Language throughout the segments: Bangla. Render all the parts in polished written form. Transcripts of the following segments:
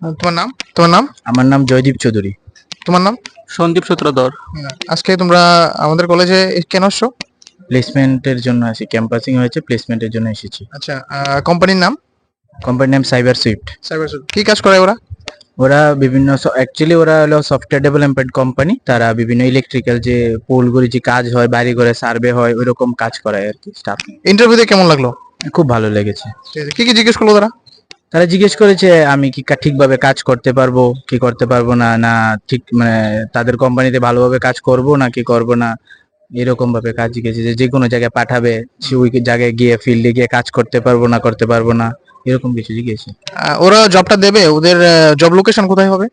তোমার নাম? তোমার নাম? আমার নাম জয়দীপ চৌধুরী। তোমার নাম? সন্দীপ সূত্রধর। আজকে তোমরা আমাদের কলেজে কেন আসছো? প্লেসমেন্টের জন্য আছি, ক্যাম্পাসিং হয়েছে, প্লেসমেন্টের জন্য এসেছি। আচ্ছা, কোম্পানির নাম? কোম্পানির নাম সাইবার সুইফট। সাইবার কি কাজ করে ওরা? ওরা বিভিন্ন অ্যাকচুয়ালি ওরা হলো সফটওয়্যার ডেভেলপমেন্ট কোম্পানি। তারা বিভিন্ন ইলেকট্রিক্যাল যে পোলগুলি যে কাজ হয়, বাড়ি ঘরে সার্ভে হয়, ওইরকম কাজ করায় আর কি স্টাফ। ইন্টারভিউতে কেমন লাগলো? খুব ভালো লেগেছে। ঠিক আছে, কি কি জিজ্ঞেস করলো তারা? তারা জিজ্ঞেস করেছে আমি কি ঠিকভাবে কাজ করতে পারবো কি করতে পারবো না, না ঠিক মানে তাদের কোম্পানিতে ভালোভাবে কাজ করব না কি করব না, এরকম ভাবে কাজ জিজ্ঞেসে যে যে কোনো জায়গায় পাঠাবে সে ওই জায়গায় গিয়ে ফিল্ডে গিয়ে কাজ করতে পারবো না করতে পারবো না, এরকম কিছু জিজ্ঞেসে। ওরা জবটা দেবে, ওদের জব লোকেশন কোথায় হবে?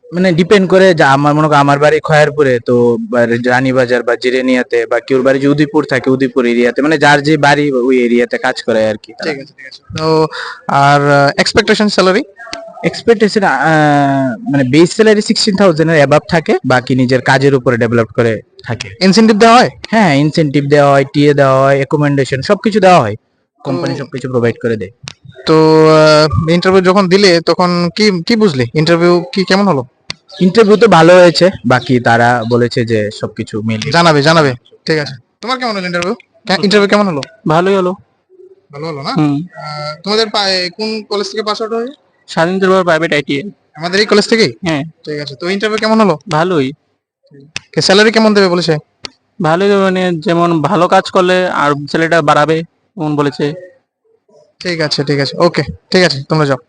মানে ডিপেন্ড করে, যা আমার মনে করো আমার বাড়ি খয়েরপুরে, তো রানীবাজার বা জিরেনিয়াতে, বা কেউ বাড়ি যে উদয়পুর থাকে উদয়পুর এরিয়াতে, মানে যার যে বাড়ি ওই এরিয়াতে কাজ করে আর কি। ঠিক আছে, ঠিক আছে। তো আর এক্সপেকটেশন স্যালারি? এক্সপেকটেশন মানে বেস স্যালারি 16,000 এর অ্যাবাভ থাকে, বাকি নিজের কাজের উপরে ডেভেলপ করে থাকে। ইনসেনটিভ দেওয়া হয়? হ্যাঁ, ইনসেনটিভ দেওয়া হয়, টিএ দেওয়া হয়, অ্যাকোমোডেশন সবকিছু দেওয়া হয়, কোম্পানি সবকিছু প্রোভাইড করে দেয়। তো ইন্টারভিউ যখন দিলে তখন কি কি বুঝলি, ইন্টারভিউ কি কেমন হলো? ইন্টারভিউ তো ভালো হয়েছে, বাকি তারা বলেছে যে সবকিছু মিলিয়ে জানাবে জানাবে। ঠিক আছে, তোমার কেমন হলো ইন্টারভিউ? ইন্টারভিউ কেমন হলো? ভালোই হলো। ভালো হলো না? হুম। তোমাদের কোন কলেজ থেকে পাস আউট হয়ে? স্বাধীনতা প্রাইভেট আইটিআই। আমাদের এই কলেজ থেকেই? হ্যাঁ। ঠিক আছে, তো ইন্টারভিউ কেমন হলো? ভালোই। স্যালারি কেমন দেবে বলেছে? ভালোই, মানে যেমন ভালো কাজ করলে আর স্যালারিটা বাড়াবে এমন বলেছে। ঠিক আছে, ঠিক আছে, ওকে, ঠিক আছে, তোমরা যাও।